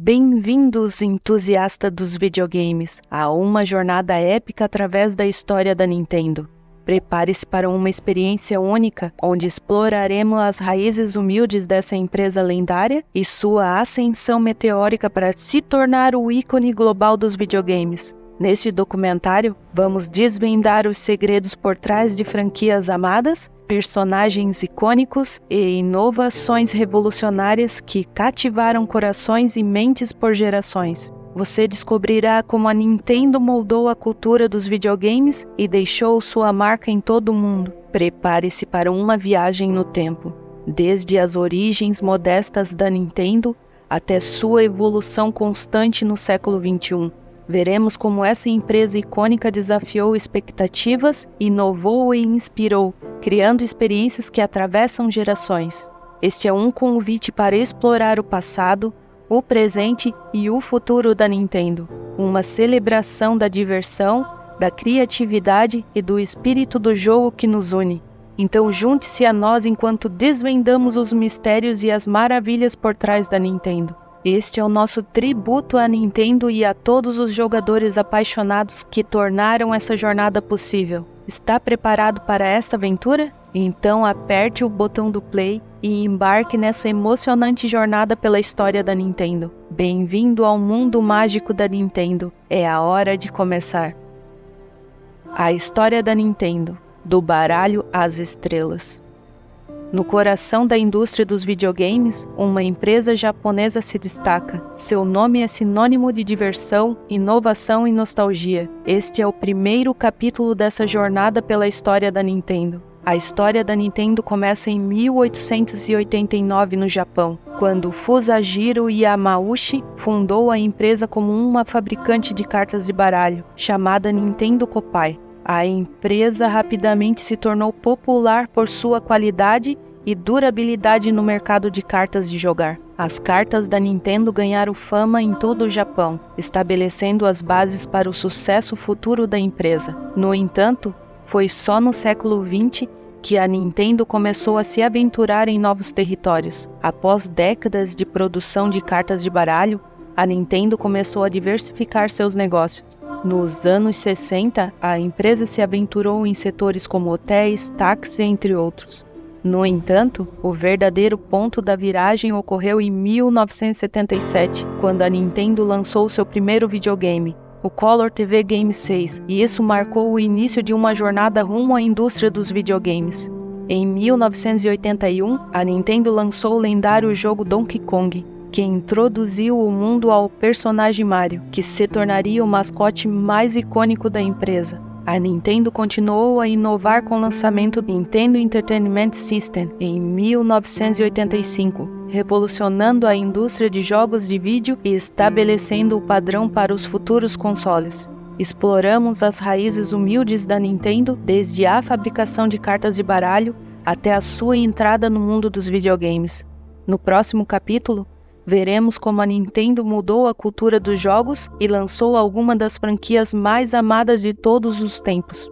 Bem-vindos, entusiasta dos videogames, a uma jornada épica através da história da Nintendo. Prepare-se para uma experiência única, onde exploraremos as raízes humildes dessa empresa lendária e sua ascensão meteórica para se tornar o ícone global dos videogames. Neste documentário, vamos desvendar os segredos por trás de franquias amadas, personagens icônicos e inovações revolucionárias que cativaram corações e mentes por gerações. Você descobrirá como a Nintendo moldou a cultura dos videogames e deixou sua marca em todo o mundo. Prepare-se para uma viagem no tempo, desde as origens modestas da Nintendo até sua evolução constante no século XXI. Veremos como essa empresa icônica desafiou expectativas, inovou e inspirou, criando experiências que atravessam gerações. Este é um convite para explorar o passado, o presente e o futuro da Nintendo. Uma celebração da diversão, da criatividade e do espírito do jogo que nos une. Então junte-se a nós enquanto desvendamos os mistérios e as maravilhas por trás da Nintendo. Este é o nosso tributo à Nintendo e a todos os jogadores apaixonados que tornaram essa jornada possível. Está preparado para essa aventura? Então aperte o botão do play e embarque nessa emocionante jornada pela história da Nintendo. Bem-vindo ao mundo mágico da Nintendo. É a hora de começar. A história da Nintendo, do baralho às estrelas. No coração da indústria dos videogames, uma empresa japonesa se destaca. Seu nome é sinônimo de diversão, inovação e nostalgia. Este é o primeiro capítulo dessa jornada pela história da Nintendo. A história da Nintendo começa em 1889 no Japão, quando Fusajiro Yamauchi fundou a empresa como uma fabricante de cartas de baralho, chamada Nintendo Kopai. A empresa rapidamente se tornou popular por sua qualidade e durabilidade no mercado de cartas de jogar. As cartas da Nintendo ganharam fama em todo o Japão, estabelecendo as bases para o sucesso futuro da empresa. No entanto, foi só no século XX que a Nintendo começou a se aventurar em novos territórios. Após décadas de produção de cartas de baralho, a Nintendo começou a diversificar seus negócios. Nos anos 60, a empresa se aventurou em setores como hotéis, táxi, entre outros. No entanto, o verdadeiro ponto da viragem ocorreu em 1977, quando a Nintendo lançou seu primeiro videogame, o Color TV Game 6, e isso marcou o início de uma jornada rumo à indústria dos videogames. Em 1981, a Nintendo lançou o lendário jogo Donkey Kong, que introduziu o mundo ao personagem Mario, que se tornaria o mascote mais icônico da empresa. A Nintendo continuou a inovar com o lançamento do Nintendo Entertainment System em 1985, revolucionando a indústria de jogos de vídeo e estabelecendo o padrão para os futuros consoles. Exploramos as raízes humildes da Nintendo, desde a fabricação de cartas de baralho até a sua entrada no mundo dos videogames. No próximo capítulo, veremos como a Nintendo mudou a cultura dos jogos e lançou algumas das franquias mais amadas de todos os tempos.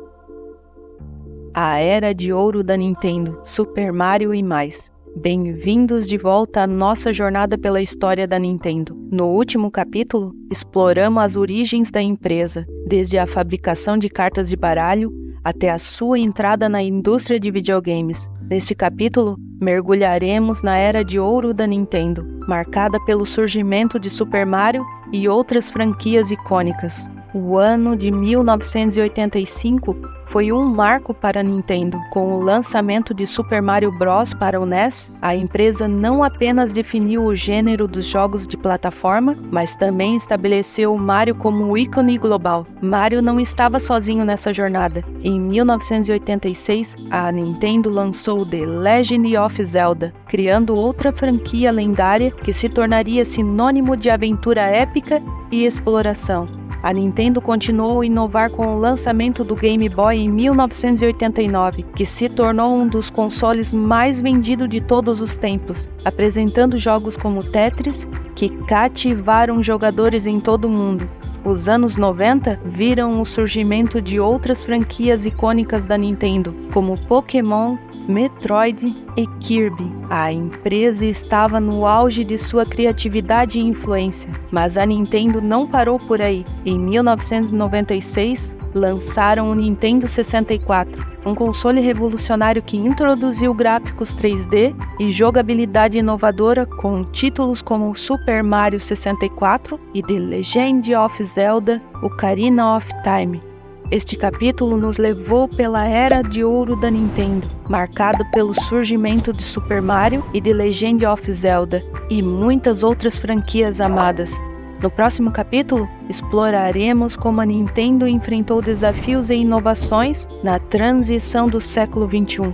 A Era de Ouro da Nintendo, Super Mario e mais. Bem-vindos de volta à nossa jornada pela história da Nintendo. No último capítulo, exploramos as origens da empresa, desde a fabricação de cartas de baralho até a sua entrada na indústria de videogames. Neste capítulo, mergulharemos na Era de Ouro da Nintendo, marcada pelo surgimento de Super Mario e outras franquias icônicas. O ano de 1985 foi um marco para a Nintendo. Com o lançamento de Super Mario Bros. Para o NES, a empresa não apenas definiu o gênero dos jogos de plataforma, mas também estabeleceu o Mario como um ícone global. Mario não estava sozinho nessa jornada. Em 1986, a Nintendo lançou The Legend of Zelda, criando outra franquia lendária que se tornaria sinônimo de aventura épica e exploração. A Nintendo continuou a inovar com o lançamento do Game Boy em 1989, que se tornou um dos consoles mais vendidos de todos os tempos, apresentando jogos como Tetris, que cativaram jogadores em todo o mundo. Os anos 90 viram o surgimento de outras franquias icônicas da Nintendo, como Pokémon, Metroid e Kirby. A empresa estava no auge de sua criatividade e influência, mas a Nintendo não parou por aí. Em 1996, lançaram o Nintendo 64, um console revolucionário que introduziu gráficos 3D e jogabilidade inovadora com títulos como Super Mario 64 e The Legend of Zelda: Ocarina of Time. Este capítulo nos levou pela era de ouro da Nintendo, marcado pelo surgimento de Super Mario e The Legend of Zelda e muitas outras franquias amadas. No próximo capítulo, exploraremos como a Nintendo enfrentou desafios e inovações na transição do século XXI.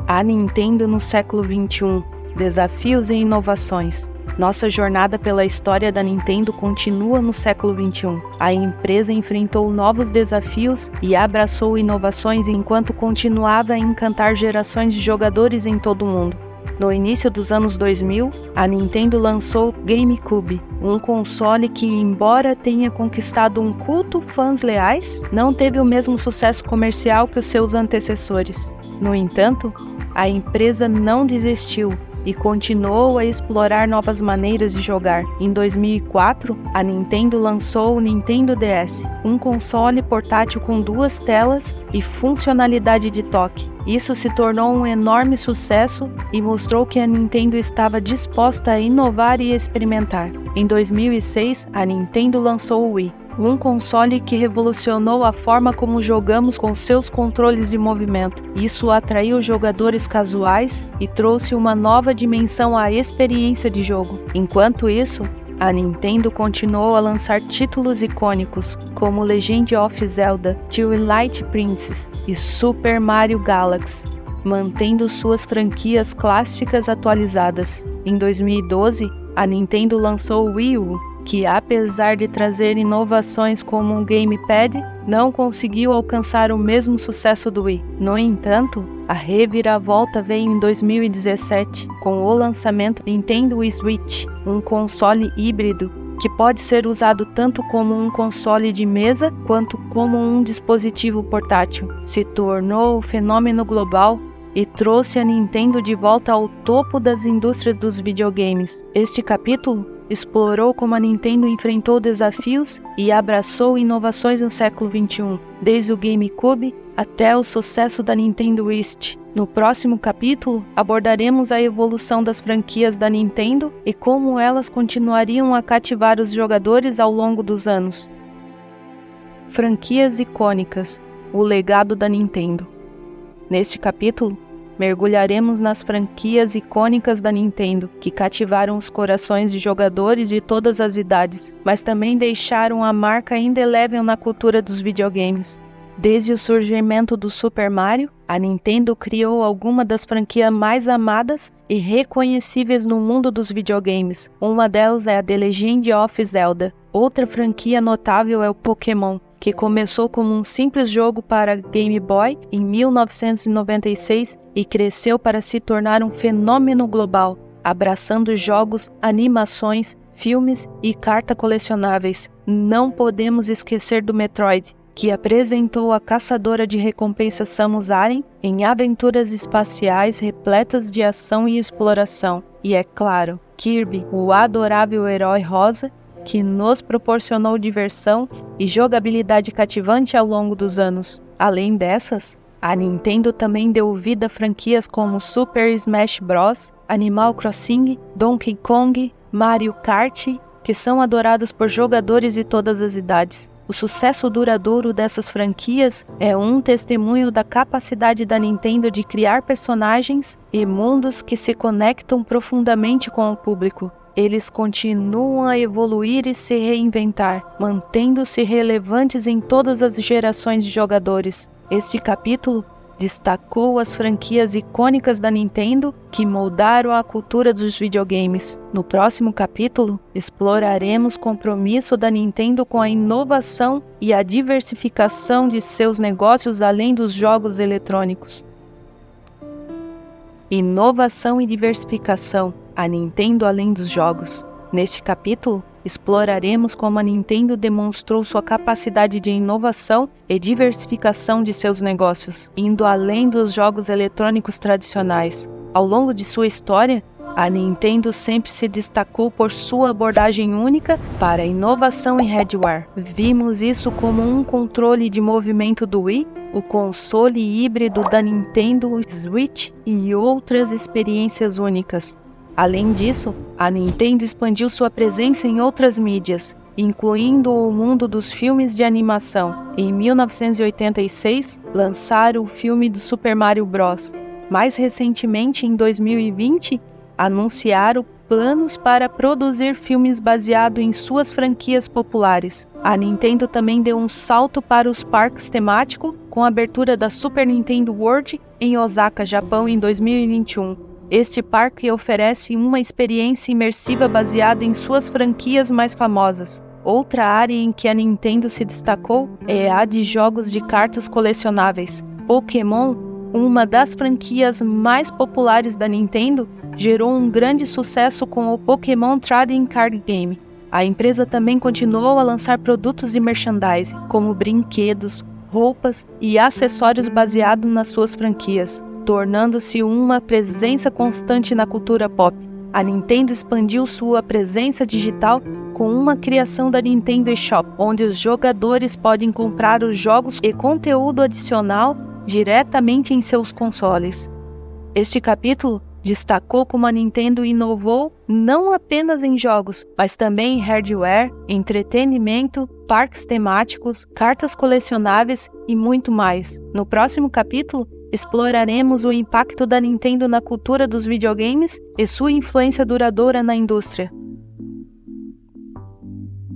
A Nintendo no século XXI, desafios e inovações. Nossa jornada pela história da Nintendo continua no século XXI. A empresa enfrentou novos desafios e abraçou inovações enquanto continuava a encantar gerações de jogadores em todo o mundo. No início dos anos 2000, a Nintendo lançou o GameCube, um console que, embora tenha conquistado um culto fãs leais, não teve o mesmo sucesso comercial que os seus antecessores. No entanto, a empresa não desistiu e continuou a explorar novas maneiras de jogar. Em 2004, a Nintendo lançou o Nintendo DS, um console portátil com 2 telas e funcionalidade de toque. Isso se tornou um enorme sucesso e mostrou que a Nintendo estava disposta a inovar e experimentar. Em 2006, a Nintendo lançou o Wii, um console que revolucionou a forma como jogamos com seus controles de movimento. Isso atraiu jogadores casuais e trouxe uma nova dimensão à experiência de jogo. Enquanto isso, a Nintendo continuou a lançar títulos icônicos como Legend of Zelda, Twilight Princess e Super Mario Galaxy, mantendo suas franquias clássicas atualizadas. Em 2012, a Nintendo lançou o Wii U, que apesar de trazer inovações como um gamepad, não conseguiu alcançar o mesmo sucesso do Wii. No entanto, a reviravolta veio em 2017, com o lançamento do Nintendo Wii Switch, um console híbrido que pode ser usado tanto como um console de mesa quanto como um dispositivo portátil. Se tornou um fenômeno global e trouxe a Nintendo de volta ao topo das indústrias dos videogames. Este capítulo explorou como a Nintendo enfrentou desafios e abraçou inovações no século XXI, desde o GameCube até o sucesso da Nintendo Wii. No próximo capítulo, abordaremos a evolução das franquias da Nintendo e como elas continuariam a cativar os jogadores ao longo dos anos. Franquias icônicas, o legado da Nintendo. Neste capítulo, mergulharemos nas franquias icônicas da Nintendo, que cativaram os corações de jogadores de todas as idades, mas também deixaram a marca indelével na cultura dos videogames. Desde o surgimento do Super Mario, a Nintendo criou algumas das franquias mais amadas e reconhecíveis no mundo dos videogames. Uma delas é a The Legend of Zelda. Outra franquia notável é o Pokémon, que começou como um simples jogo para Game Boy em 1996 e cresceu para se tornar um fenômeno global, abraçando jogos, animações, filmes e cartas colecionáveis. Não podemos esquecer do Metroid, que apresentou a caçadora de recompensas Samus Aran em aventuras espaciais repletas de ação e exploração. E é claro, Kirby, o adorável herói rosa, que nos proporcionou diversão e jogabilidade cativante ao longo dos anos. Além dessas, a Nintendo também deu vida a franquias como Super Smash Bros., Animal Crossing, Donkey Kong, Mario Kart, que são adoradas por jogadores de todas as idades. O sucesso duradouro dessas franquias é um testemunho da capacidade da Nintendo de criar personagens e mundos que se conectam profundamente com o público. Eles continuam a evoluir e se reinventar, mantendo-se relevantes em todas as gerações de jogadores. Este capítulo destacou as franquias icônicas da Nintendo que moldaram a cultura dos videogames. No próximo capítulo, exploraremos o compromisso da Nintendo com a inovação e a diversificação de seus negócios além dos jogos eletrônicos. Inovação e diversificação, a Nintendo além dos jogos. Neste capítulo, exploraremos como a Nintendo demonstrou sua capacidade de inovação e diversificação de seus negócios, indo além dos jogos eletrônicos tradicionais. Ao longo de sua história, a Nintendo sempre se destacou por sua abordagem única para a inovação em hardware. Vimos isso como um controle de movimento do Wii, o console híbrido da Nintendo Switch e outras experiências únicas. Além disso, a Nintendo expandiu sua presença em outras mídias, incluindo o mundo dos filmes de animação. Em 1986, lançaram o filme do Super Mario Bros. Mais recentemente, em 2020, anunciaram planos para produzir filmes baseados em suas franquias populares. A Nintendo também deu um salto para os parques temáticos com a abertura da Super Nintendo World em Osaka, Japão, em 2021. Este parque oferece uma experiência imersiva baseada em suas franquias mais famosas. Outra área em que a Nintendo se destacou é a de jogos de cartas colecionáveis. Pokémon, uma das franquias mais populares da Nintendo, gerou um grande sucesso com o Pokémon Trading Card Game. A empresa também continuou a lançar produtos de merchandising, como brinquedos, roupas e acessórios baseados nas suas franquias, tornando-se uma presença constante na cultura pop. A Nintendo expandiu sua presença digital com uma criação da Nintendo eShop, onde os jogadores podem comprar os jogos e conteúdo adicional diretamente em seus consoles. Este capítulo destacou como a Nintendo inovou não apenas em jogos, mas também em hardware, entretenimento, parques temáticos, cartas colecionáveis e muito mais. No próximo capítulo, exploraremos o impacto da Nintendo na cultura dos videogames e sua influência duradoura na indústria.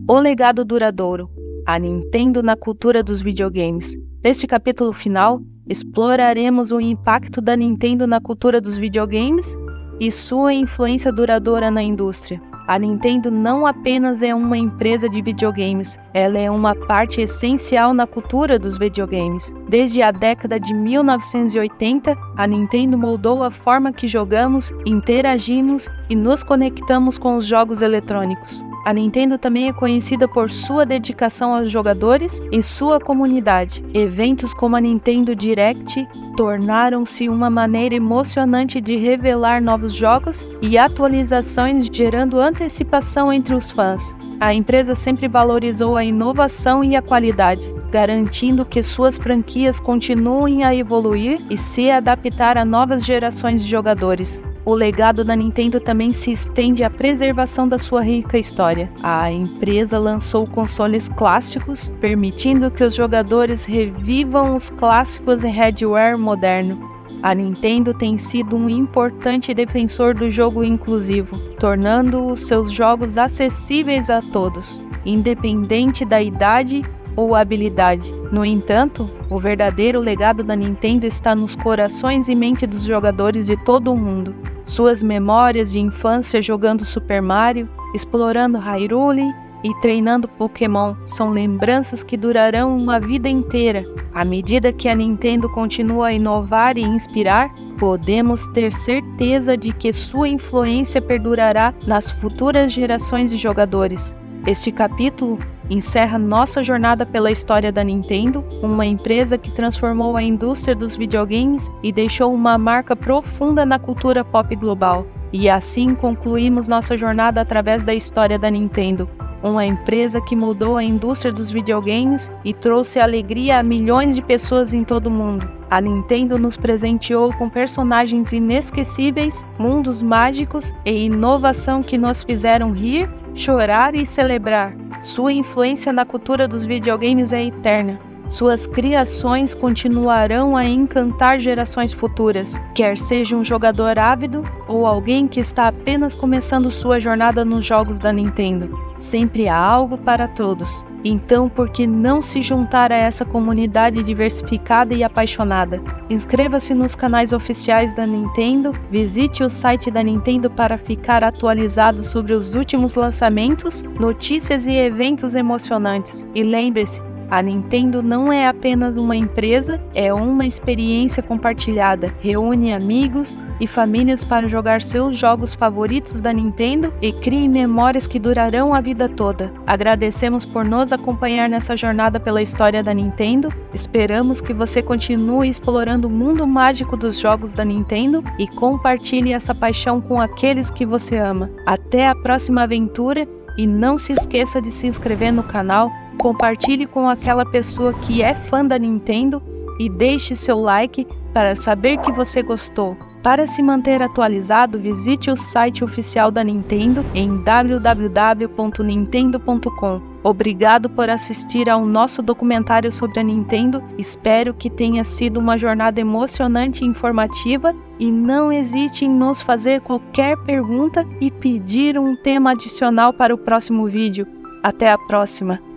O legado duradouro. A Nintendo na cultura dos videogames. Neste capítulo final, exploraremos o impacto da Nintendo na cultura dos videogames e sua influência duradoura na indústria. A Nintendo não apenas é uma empresa de videogames, ela é uma parte essencial na cultura dos videogames. Desde a década de 1980, a Nintendo moldou a forma que jogamos, interagimos e nos conectamos com os jogos eletrônicos. A Nintendo também é conhecida por sua dedicação aos jogadores e sua comunidade. Eventos como a Nintendo Direct tornaram-se uma maneira emocionante de revelar novos jogos e atualizações, gerando antecipação entre os fãs. A empresa sempre valorizou a inovação e a qualidade, garantindo que suas franquias continuem a evoluir e se adaptar a novas gerações de jogadores. O legado da Nintendo também se estende à preservação da sua rica história. A empresa lançou consoles clássicos, permitindo que os jogadores revivam os clássicos em hardware moderno. A Nintendo tem sido um importante defensor do jogo inclusivo, tornando os seus jogos acessíveis a todos, independente da idade ou habilidade. No entanto, o verdadeiro legado da Nintendo está nos corações e mente dos jogadores de todo o mundo. Suas memórias de infância jogando Super Mario, explorando Hyrule e treinando Pokémon são lembranças que durarão uma vida inteira. À medida que a Nintendo continua a inovar e inspirar, podemos ter certeza de que sua influência perdurará nas futuras gerações de jogadores. Este capítulo encerra nossa jornada pela história da Nintendo, uma empresa que transformou a indústria dos videogames e deixou uma marca profunda na cultura pop global. E assim concluímos nossa jornada através da história da Nintendo, uma empresa que mudou a indústria dos videogames e trouxe alegria a milhões de pessoas em todo o mundo. A Nintendo nos presenteou com personagens inesquecíveis, mundos mágicos e inovação que nos fizeram rir, chorar e celebrar. Sua influência na cultura dos videogames é eterna. Suas criações continuarão a encantar gerações futuras, quer seja um jogador ávido ou alguém que está apenas começando sua jornada nos jogos da Nintendo. Sempre há algo para todos. Então, por que não se juntar a essa comunidade diversificada e apaixonada? Inscreva-se nos canais oficiais da Nintendo, visite o site da Nintendo para ficar atualizado sobre os últimos lançamentos, notícias e eventos emocionantes. E lembre-se, A Nintendo não é apenas uma empresa, é uma experiência compartilhada. Reúne amigos e famílias para jogar seus jogos favoritos da Nintendo e crie memórias que durarão a vida toda. Agradecemos por nos acompanhar nessa jornada pela história da Nintendo. Esperamos que você continue explorando o mundo mágico dos jogos da Nintendo e compartilhe essa paixão com aqueles que você ama. Até a próxima aventura e não se esqueça de se inscrever no canal, compartilhe com aquela pessoa que é fã da Nintendo e deixe seu like para saber que você gostou. Para se manter atualizado, visite o site oficial da Nintendo em www.nintendo.com. Obrigado por assistir ao nosso documentário sobre a Nintendo. Espero que tenha sido uma jornada emocionante e informativa. E não hesite em nos fazer qualquer pergunta e pedir um tema adicional para o próximo vídeo. Até a próxima!